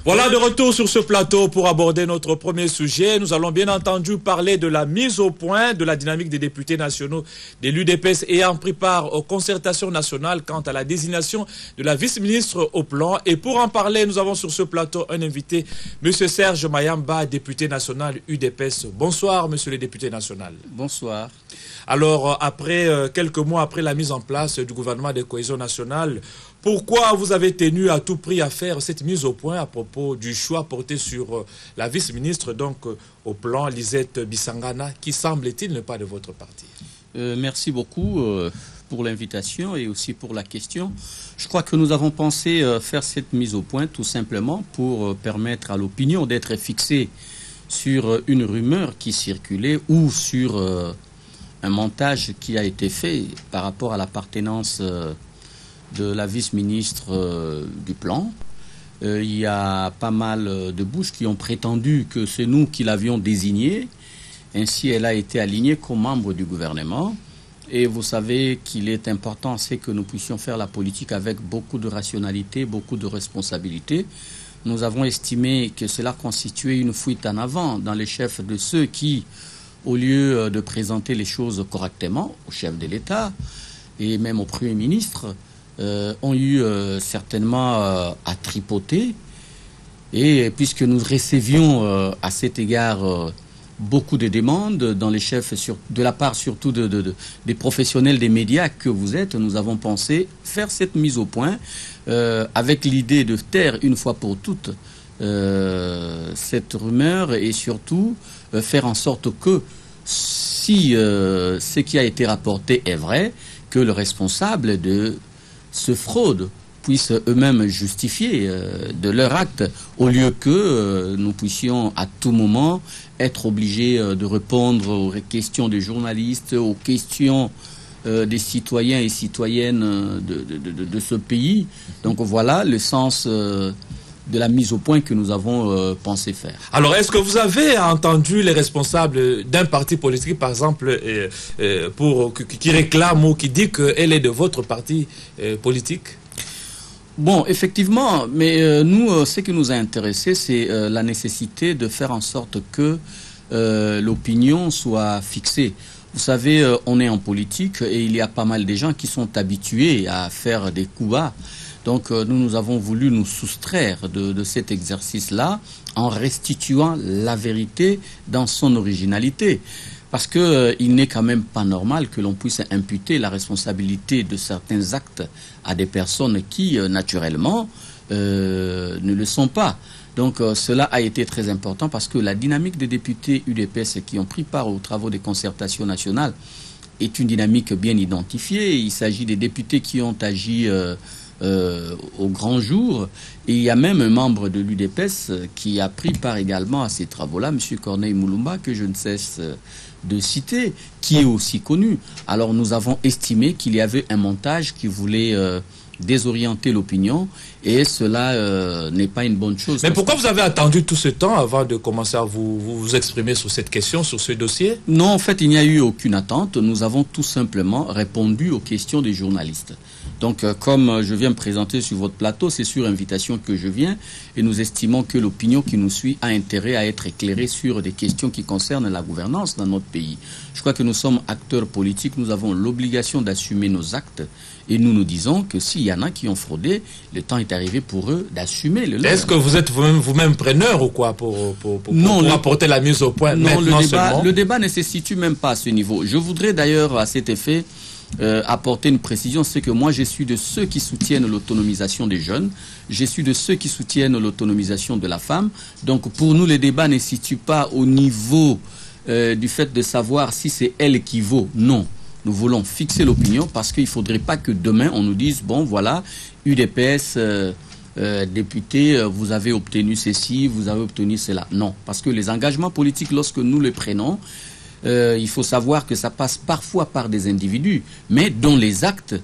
Voilà de retour sur ce plateau pour aborder notre premier sujet. Nous allons bien entendu parler de la mise au point de la dynamique des députés nationaux de l'UDPS ayant pris part aux concertations nationales quant à la désignation de la vice-ministre au plan. Et pour en parler, nous avons sur ce plateau un invité, M. Serge Mayamba, député national UDPS. Bonsoir, monsieur le député national. Bonsoir. Alors, quelques mois après la mise en place du gouvernement de cohésion nationale, pourquoi vous avez tenu à tout prix à faire cette mise au point à propos du choix porté sur la vice-ministre, donc au plan Lisette Bissangana, qui semble-t-il n'est pas de votre parti? Merci beaucoup pour l'invitation et aussi pour la question. Je crois que nous avons pensé faire cette mise au point tout simplement pour permettre à l'opinion d'être fixée sur une rumeur qui circulait ou sur un montage qui a été fait par rapport à l'appartenance de la vice-ministre du plan. Il y a pas mal de bouches qui ont prétendu que c'est nous qui l'avions désignée. Ainsi, elle a été alignée comme membre du gouvernement. Et vous savez qu'il est important, c'est que nous puissions faire la politique avec beaucoup de rationalité, beaucoup de responsabilité. Nous avons estimé que cela constituait une fuite en avant dans les chefs de ceux qui, au lieu de présenter les choses correctement au chef de l'État et même au Premier ministre, ont eu certainement à tripoter. Et puisque nous recevions à cet égard beaucoup de demandes dans les chefs, de la part surtout des professionnels des médias que vous êtes, nous avons pensé faire cette mise au point avec l'idée de taire une fois pour toutes cette rumeur et surtout faire en sorte que si ce qui a été rapporté est vrai, que le responsable de ce fraude puissent eux-mêmes justifier de leur acte, au lieu que nous puissions à tout moment être obligés de répondre aux questions des journalistes, aux questions des citoyens et citoyennes de ce pays. Donc voilà le sens de la mise au point que nous avons pensé faire. Alors, est-ce que vous avez entendu les responsables d'un parti politique, par exemple, qui réclame ou qui dit qu'elle est de votre parti politique? Bon, effectivement, mais nous, ce qui nous a intéressé, c'est la nécessité de faire en sorte que l'opinion soit fixée. Vous savez, on est en politique et il y a pas mal de gens qui sont habitués à faire des coups bas. Donc nous avons voulu nous soustraire de cet exercice-là en restituant la vérité dans son originalité. Parce qu'il n'est quand même pas normal que l'on puisse imputer la responsabilité de certains actes à des personnes qui, naturellement, ne le sont pas. Donc cela a été très important parce que la dynamique des députés UDPS qui ont pris part aux travaux des concertations nationales est une dynamique bien identifiée. Il s'agit des députés qui ont agi au grand jour. Et il y a même un membre de l'UDPS qui a pris part également à ces travaux-là, M. Corneille Moulumba, que je ne cesse de citer, qui est aussi connu. Alors nous avons estimé qu'il y avait un montage qui voulait désorienter l'opinion et cela n'est pas une bonne chose. Mais pourquoi vous avez attendu tout ce temps avant de commencer à vous exprimer sur cette question, sur ce dossier? Non, en fait, il n'y a eu aucune attente. Nous avons tout simplement répondu aux questions des journalistes. Donc, comme je viens me présenter sur votre plateau, c'est sur invitation que je viens et nous estimons que l'opinion qui nous suit a intérêt à être éclairée sur des questions qui concernent la gouvernance dans notre pays. Je crois que nous sommes acteurs politiques, nous avons l'obligation d'assumer nos actes et nous nous disons que s'il y en a qui ont fraudé, le temps est arrivé pour eux d'assumer le leur. Est-ce que vous êtes vous-même preneur ou quoi pour apporter la mise au point maintenant seulement? Le débat ne se situe même pas à ce niveau. Je voudrais d'ailleurs à cet effet apporter une précision, c'est que moi je suis de ceux qui soutiennent l'autonomisation des jeunes, je suis de ceux qui soutiennent l'autonomisation de la femme. Donc pour nous, le débat ne se situe pas au niveau du fait de savoir si c'est elle qui vaut. Non, nous voulons fixer l'opinion parce qu'il ne faudrait pas que demain on nous dise, bon voilà, UDPS, député, vous avez obtenu ceci, vous avez obtenu cela. Non, parce que les engagements politiques, lorsque nous les prenons, il faut savoir que ça passe parfois par des individus, mais dont les actes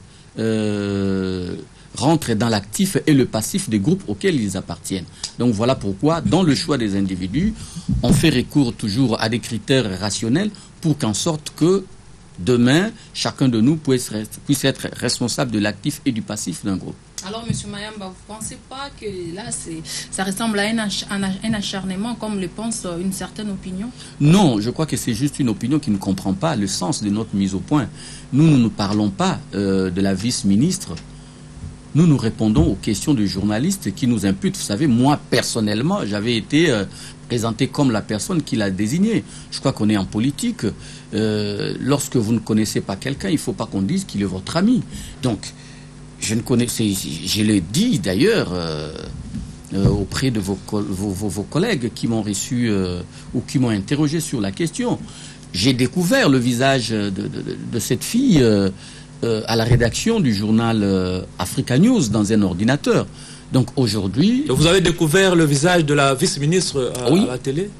rentrent dans l'actif et le passif des groupes auxquels ils appartiennent. Donc voilà pourquoi, dans le choix des individus, on fait recours toujours à des critères rationnels pour qu'en sorte que demain, chacun de nous puisse être responsable de l'actif et du passif d'un groupe. Alors, M. Mayamba, vous ne pensez pas que là, ça ressemble à un acharnement, comme le pense une certaine opinion? Non, je crois que c'est juste une opinion qui ne comprend pas le sens de notre mise au point. Nous ne parlons pas de la vice-ministre. Nous répondons aux questions de journalistes qui nous imputent. Vous savez, moi, personnellement, j'avais été présenté comme la personne qui l'a désigné. Je crois qu'on est en politique. Lorsque vous ne connaissez pas quelqu'un, il ne faut pas qu'on dise qu'il est votre ami. Donc, je le dis d'ailleurs auprès de vos collègues qui m'ont reçu ou qui m'ont interrogé sur la question. J'ai découvert le visage de cette fille à la rédaction du journal Africa News dans un ordinateur. Donc aujourd'hui... Vous avez découvert le visage de la vice-ministre à la télé?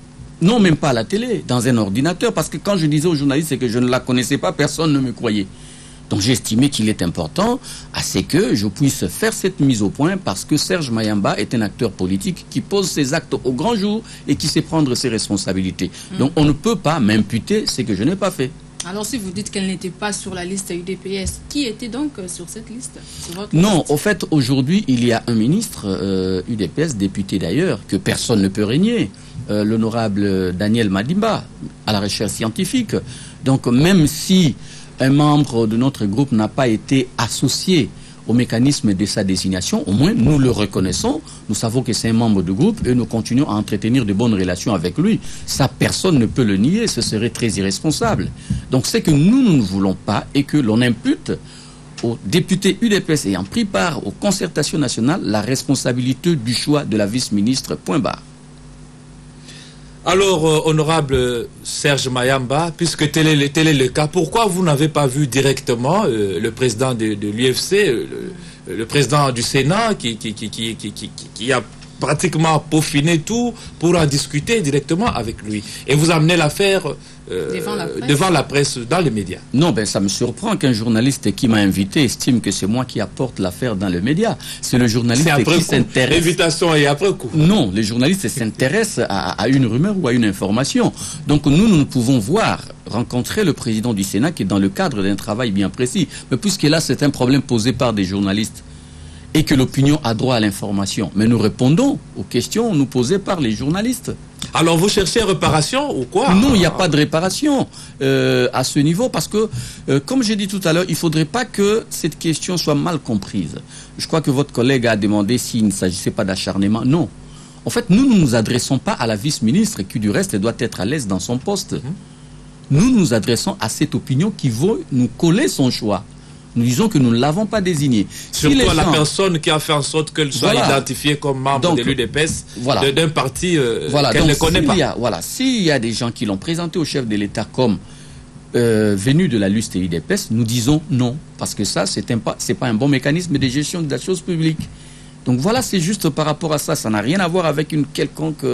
Non, même pas à la télé, dans un ordinateur. Parce que quand je disais aux journalistes que je ne la connaissais pas, personne ne me croyait. Donc j'ai estimé qu'il est important à ce que je puisse faire cette mise au point parce que Serge Mayamba est un acteur politique qui pose ses actes au grand jour et qui sait prendre ses responsabilités. Donc on ne peut pas m'imputer ce que je n'ai pas fait. Alors si vous dites qu'elle n'était pas sur la liste UDPS, qui était donc sur cette liste? Non, au fait, aujourd'hui, il y a un ministre UDPS, député d'ailleurs, que personne ne peut régner, l'honorable Daniel Madimba, à la recherche scientifique. Donc même si un membre de notre groupe n'a pas été associé au mécanisme de sa désignation, au moins nous le reconnaissons, nous savons que c'est un membre du groupe et nous continuons à entretenir de bonnes relations avec lui. Ça, personne ne peut le nier, ce serait très irresponsable. Donc c'est que nous ne voulons pas et que l'on impute aux députés UDPS ayant pris part aux concertations nationales la responsabilité du choix de la vice-ministre, point barre. Alors, honorable Serge Mayamba, puisque tel est le cas, pourquoi vous n'avez pas vu directement le président de l'UFC, le président du Sénat, qui a pratiquement peaufiné tout pour en discuter directement avec lui et vous amener l'affaire devant la presse, dans les médias? Non, ben ça me surprend qu'un journaliste qui m'a invité estime que c'est moi qui apporte l'affaire dans les médias. C'est le journaliste qui s'intéresse. L'invitation est après coup. Non, les journalistes s'intéressent à une rumeur ou à une information. Donc nous ne pouvons rencontrer le président du Sénat qui est dans le cadre d'un travail bien précis. Mais puisque là c'est un problème posé par des journalistes et que l'opinion a droit à l'information. Mais nous répondons aux questions nous posées par les journalistes. Alors vous cherchez réparation ou quoi? Non, il n'y a pas de réparation à ce niveau parce que, comme j'ai dit tout à l'heure, il ne faudrait pas que cette question soit mal comprise. Je crois que votre collègue a demandé s'il ne s'agissait pas d'acharnement. Non. En fait, nous ne nous adressons pas à la vice-ministre qui, du reste, doit être à l'aise dans son poste. Nous nous adressons à cette opinion qui veut nous coller son choix. Nous disons que nous ne l'avons pas désigné. Surtout à la personne qui a fait en sorte qu'elle soit identifiée comme membre de l'UDPS, d'un parti qu'elle ne connaît pas. S'il y a des gens qui l'ont présenté au chef de l'État comme venus de la liste UDPS, nous disons non, parce que ça, c'est pas un bon mécanisme de gestion de la chose publique. Donc voilà, c'est juste par rapport à ça. Ça n'a rien à voir avec une quelconque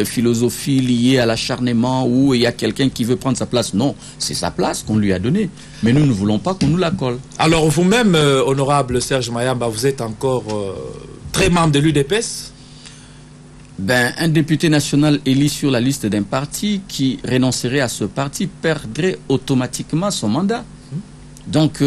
philosophie liée à l'acharnement où il y a quelqu'un qui veut prendre sa place. Non, c'est sa place qu'on lui a donnée. Mais nous ne voulons pas qu'on nous la colle. Alors vous-même, honorable Serge Mayamba, vous êtes encore très membre de l'UDPS? Ben, un député national élu sur la liste d'un parti qui renoncerait à ce parti perdrait automatiquement son mandat. Donc...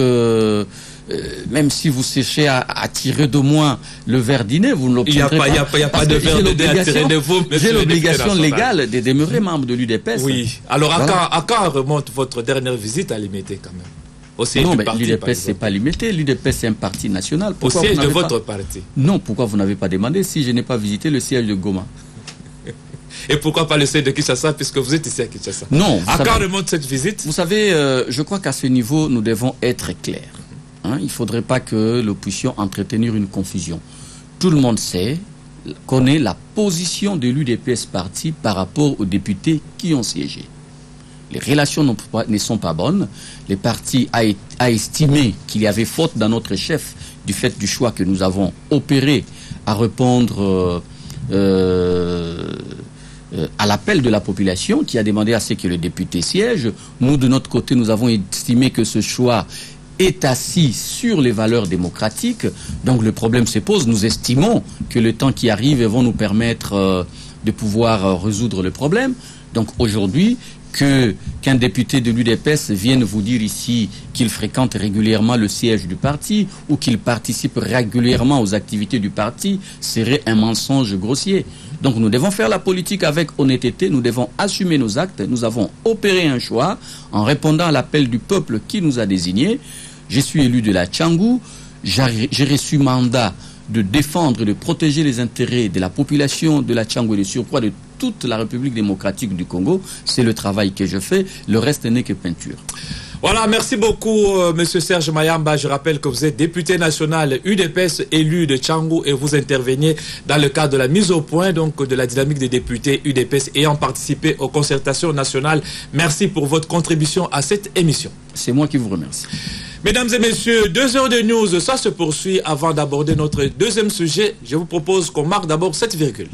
même si vous cherchez à tirer de moi le verre dîner, vous ne l'obtiendrez pas. Il n'y a pas de verre dîner à tirer de vous. J'ai l'obligation légale de demeurer membre de l'UDPS. Oui. Alors, à quand remonte votre dernière visite à Limité, quand même? Non, mais l'UDPS, c'est pas limité. L'UDPS, c'est un parti national. Au siège de votre parti? Non, pourquoi vous n'avez pas demandé si je n'ai pas visité le siège de Goma? Et pourquoi pas le siège de Kinshasa, puisque vous êtes ici à Kinshasa? Non. À quand remonte cette visite? Vous savez, je crois qu'à ce niveau, nous devons être clairs. Il ne faudrait pas que nous puissions entretenir une confusion. Tout le monde connaît la position de l'UDPS parti par rapport aux députés qui ont siégé. Les relations ne sont pas bonnes. Le parti a estimé qu'il y avait faute dans notre chef du fait du choix que nous avons opéré à répondre à l'appel de la population qui a demandé à ce que le député siège. Nous, de notre côté, nous avons estimé que ce choix est assis sur les valeurs démocratiques. Donc le problème se pose. Nous estimons que le temps qui arrive va nous permettre de pouvoir résoudre le problème. Donc aujourd'hui, qu'un député de l'UDPS vienne vous dire ici qu'il fréquente régulièrement le siège du parti ou qu'il participe régulièrement aux activités du parti serait un mensonge grossier. Donc nous devons faire la politique avec honnêteté, nous devons assumer nos actes. Nous avons opéré un choix en répondant à l'appel du peuple qui nous a désignés. Je suis élu de la Tchangou, j'ai reçu mandat de défendre, de protéger les intérêts de la population de la Tchangou et de surcroît de toute la République démocratique du Congo. C'est le travail que je fais, le reste n'est que peinture. Voilà, merci beaucoup, Monsieur Serge Mayamba. Je rappelle que vous êtes député national UDPS élu de Tchangou et vous interveniez dans le cadre de la mise au point donc de la dynamique des députés UDPS ayant participé aux concertations nationales. Merci pour votre contribution à cette émission. C'est moi qui vous remercie. Mesdames et messieurs, 2 heures de news, ça se poursuit. Avant d'aborder notre deuxième sujet, je vous propose qu'on marque d'abord cette virgule.